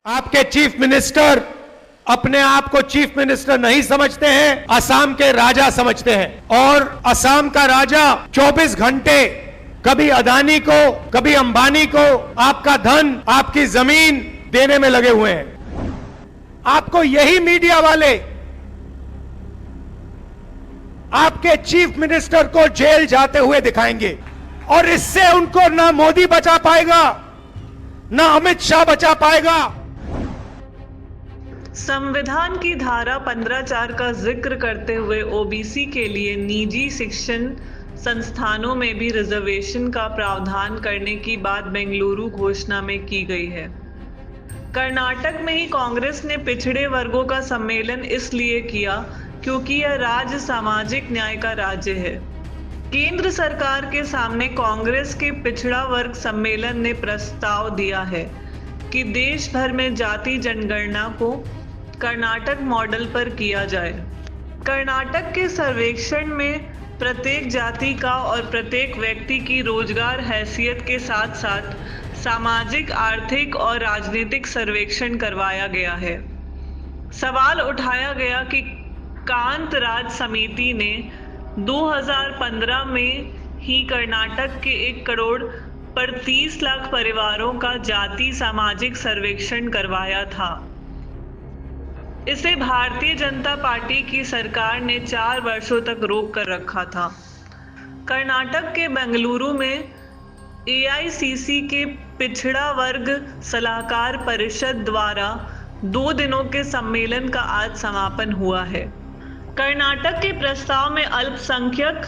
आपके chief minister अपने आप को चीफ मिनिस्टर नहीं समझते हैं, असम के राजा समझते हैं। और असम का राजा 24 घंटे कभी अदानी को कभी अंबानी को आपका धन आपकी जमीन देने में लगे हुए हैं। आपको यही मीडिया वाले आपके चीफ मिनिस्टर को जेल जाते हुए दिखाएंगे और इससे उनको ना मोदी बचा पाएगा ना अमित शाह बचा पाएगा। संविधान की धारा 15(4) का जिक्र करते हुए ओबीसी के लिए निजी शिक्षण संस्थानों में भी रिजर्वेशन का प्रावधान करने की बात बेंगलुरु घोषणा में की गई है। कर्नाटक में ही कांग्रेस ने पिछड़े वर्गों का सम्मेलन इसलिए किया क्योंकि यह राज्य सामाजिक न्याय का राज्य है। केंद्र सरकार के सामने कांग्रेस के पिछड़ा वर्ग सम्मेलन ने प्रस्ताव दिया है कि देश भर में जाति जनगणना को कर्नाटक मॉडल पर किया जाए। कर्नाटक के सर्वेक्षण में प्रत्येक जाति का और प्रत्येक व्यक्ति की रोजगार हैसियत के साथ साथ सामाजिक, आर्थिक और राजनीतिक सर्वेक्षण करवाया गया है। सवाल उठाया गया कि कांत राज समिति ने 2015 में ही कर्नाटक के 1 करोड़ पर 30 लाख परिवारों का जाति सामाजिक सर्वेक्षण करवाया था। इसे भारतीय जनता पार्टी की सरकार ने 4 वर्षों तक रोक कर रखा था। कर्नाटक के बेंगलुरु में एआईसीसी के पिछड़ा वर्ग सलाहकार परिषद द्वारा 2 दिनों के सम्मेलन का आज समापन हुआ है। कर्नाटक के प्रस्ताव में अल्पसंख्यक,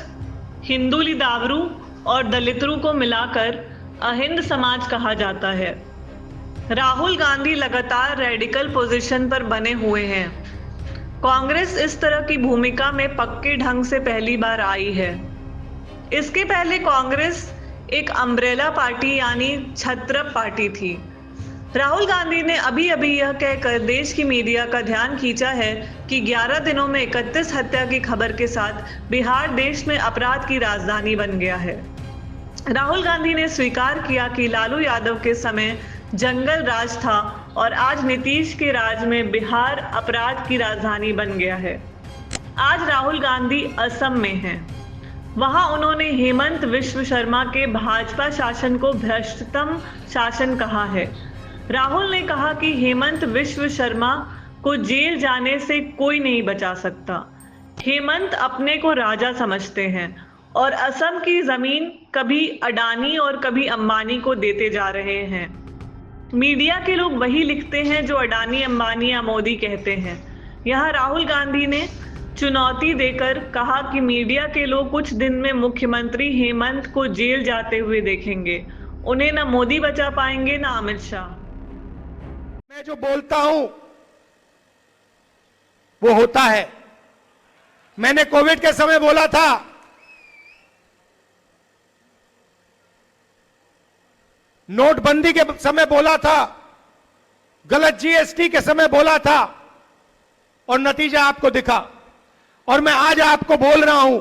हिंदुलिदावरू और दलितों को मिलाकर अहिंद समाज कहा जाता है। राहुल गांधी लगातार रेडिकल पोजीशन पर बने हुए हैं। कांग्रेस इस तरह की भूमिका में पक्के ढंग से पहली बार आई है। इसके पहले कांग्रेस एक अम्ब्रेला पार्टी यानी छत्रप पार्टी थी। राहुल गांधी ने अभी यह कहकर देश की मीडिया का ध्यान खींचा है कि 11 दिनों में 31 हत्या की खबर के साथ बिहार देश में अपराध की राजधानी बन गया है। राहुल गांधी ने स्वीकार किया कि लालू यादव के समय जंगल राज था और आज नीतीश के राज में बिहार अपराध की राजधानी बन गया है। आज राहुल गांधी असम में हैं। वहां उन्होंने हेमंत विश्व शर्मा के भाजपा शासन को भ्रष्टतम शासन कहा है। राहुल ने कहा कि हेमंत विश्व शर्मा को जेल जाने से कोई नहीं बचा सकता। हेमंत अपने को राजा समझते हैं और असम की जमीन कभी अडानी और कभी अंबानी को देते जा रहे हैं। मीडिया के लोग वही लिखते हैं जो अडानी, अंबानी या मोदी कहते हैं। यहाँ राहुल गांधी ने चुनौती देकर कहा कि मीडिया के लोग कुछ दिन में मुख्यमंत्री हेमंत को जेल जाते हुए देखेंगे। उन्हें ना मोदी बचा पाएंगे ना अमित शाह। मैं जो बोलता हूं वो होता है। मैंने कोविड के समय बोला था, नोटबंदी के समय बोला था, गलत जीएसटी के समय बोला था और नतीजा आपको दिखा। और मैं आज आपको बोल रहा हूं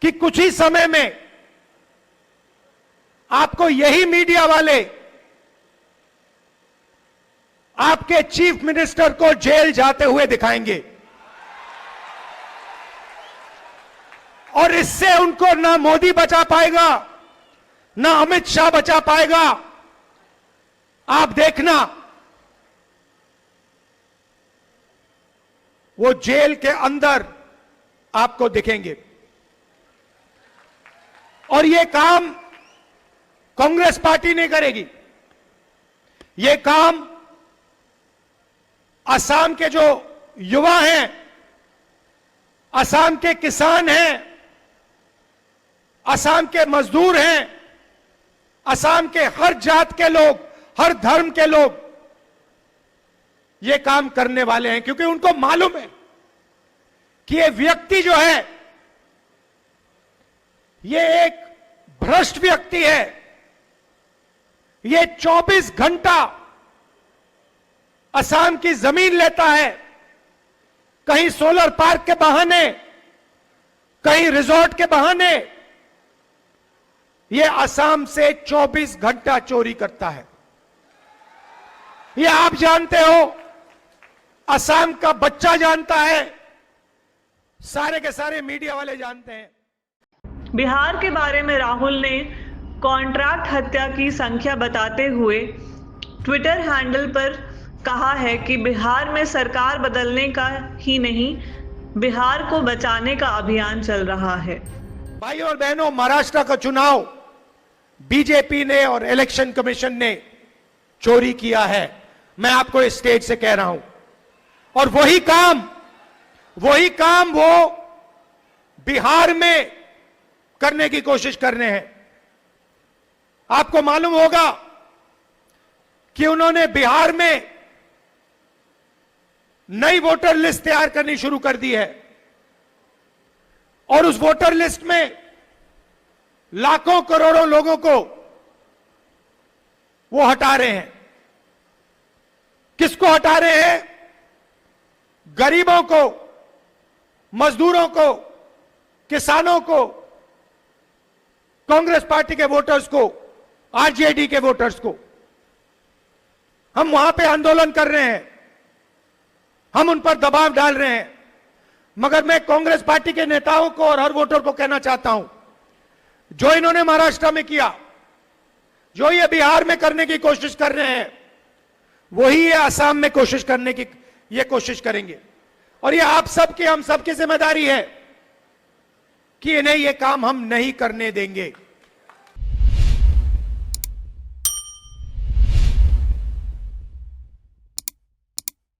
कि कुछ ही समय में आपको यही मीडिया वाले आपके चीफ मिनिस्टर को जेल जाते हुए दिखाएंगे और इससे उनको ना मोदी बचा पाएगा ना अमित शाह बचा पाएगा। आप देखना, वो जेल के अंदर आपको दिखेंगे। और ये काम कांग्रेस पार्टी नहीं करेगी। ये काम असम के जो युवा हैं, असम के किसान हैं, असम के मजदूर हैं, असम के हर जात के लोग, हर धर्म के लोग ये काम करने वाले हैं। क्योंकि उनको मालूम है कि ये व्यक्ति जो है ये एक भ्रष्ट व्यक्ति है। ये 24 घंटा असम की जमीन लेता है, कहीं सोलर पार्क के बहाने, कहीं रिजॉर्ट के बहाने, ये असम से 24 घंटा चोरी करता है। ये आप जानते हो, असम का बच्चा जानता है, सारे के सारे मीडिया वाले जानते हैं। बिहार के बारे में राहुल ने कॉन्ट्रैक्ट हत्या की संख्या बताते हुए ट्विटर हैंडल पर कहा है कि बिहार में सरकार बदलने का ही नहीं, बिहार को बचाने का अभियान चल रहा है। भाइयों और बहनों, महाराष्ट्र का चुनाव बीजेपी ने और इलेक्शन कमीशन ने चोरी किया है, मैं आपको इस स्टेज से कह रहा हूं। और वही काम वो बिहार में करने की कोशिश कर रहे हैं। आपको मालूम होगा कि उन्होंने बिहार में नई वोटर लिस्ट तैयार करनी शुरू कर दी है और उस वोटर लिस्ट में लाखों करोड़ों लोगों को वो हटा रहे हैं। किसको हटा रहे हैं? गरीबों को, मजदूरों को, किसानों को, कांग्रेस पार्टी के वोटर्स को, आरजेडी के वोटर्स को। हम वहां पे आंदोलन कर रहे हैं, हम उन पर दबाव डाल रहे हैं, मगर मैं कांग्रेस पार्टी के नेताओं को और हर वोटर को कहना चाहता हूं, जो इन्होंने महाराष्ट्र में किया, जो ये बिहार में करने की कोशिश कर रहे हैं, वही ये असम में कोशिश करने की ये कोशिश करेंगे। और ये आप सबकी, हम सबकी जिम्मेदारी है कि इन्हें ये काम हम नहीं करने देंगे।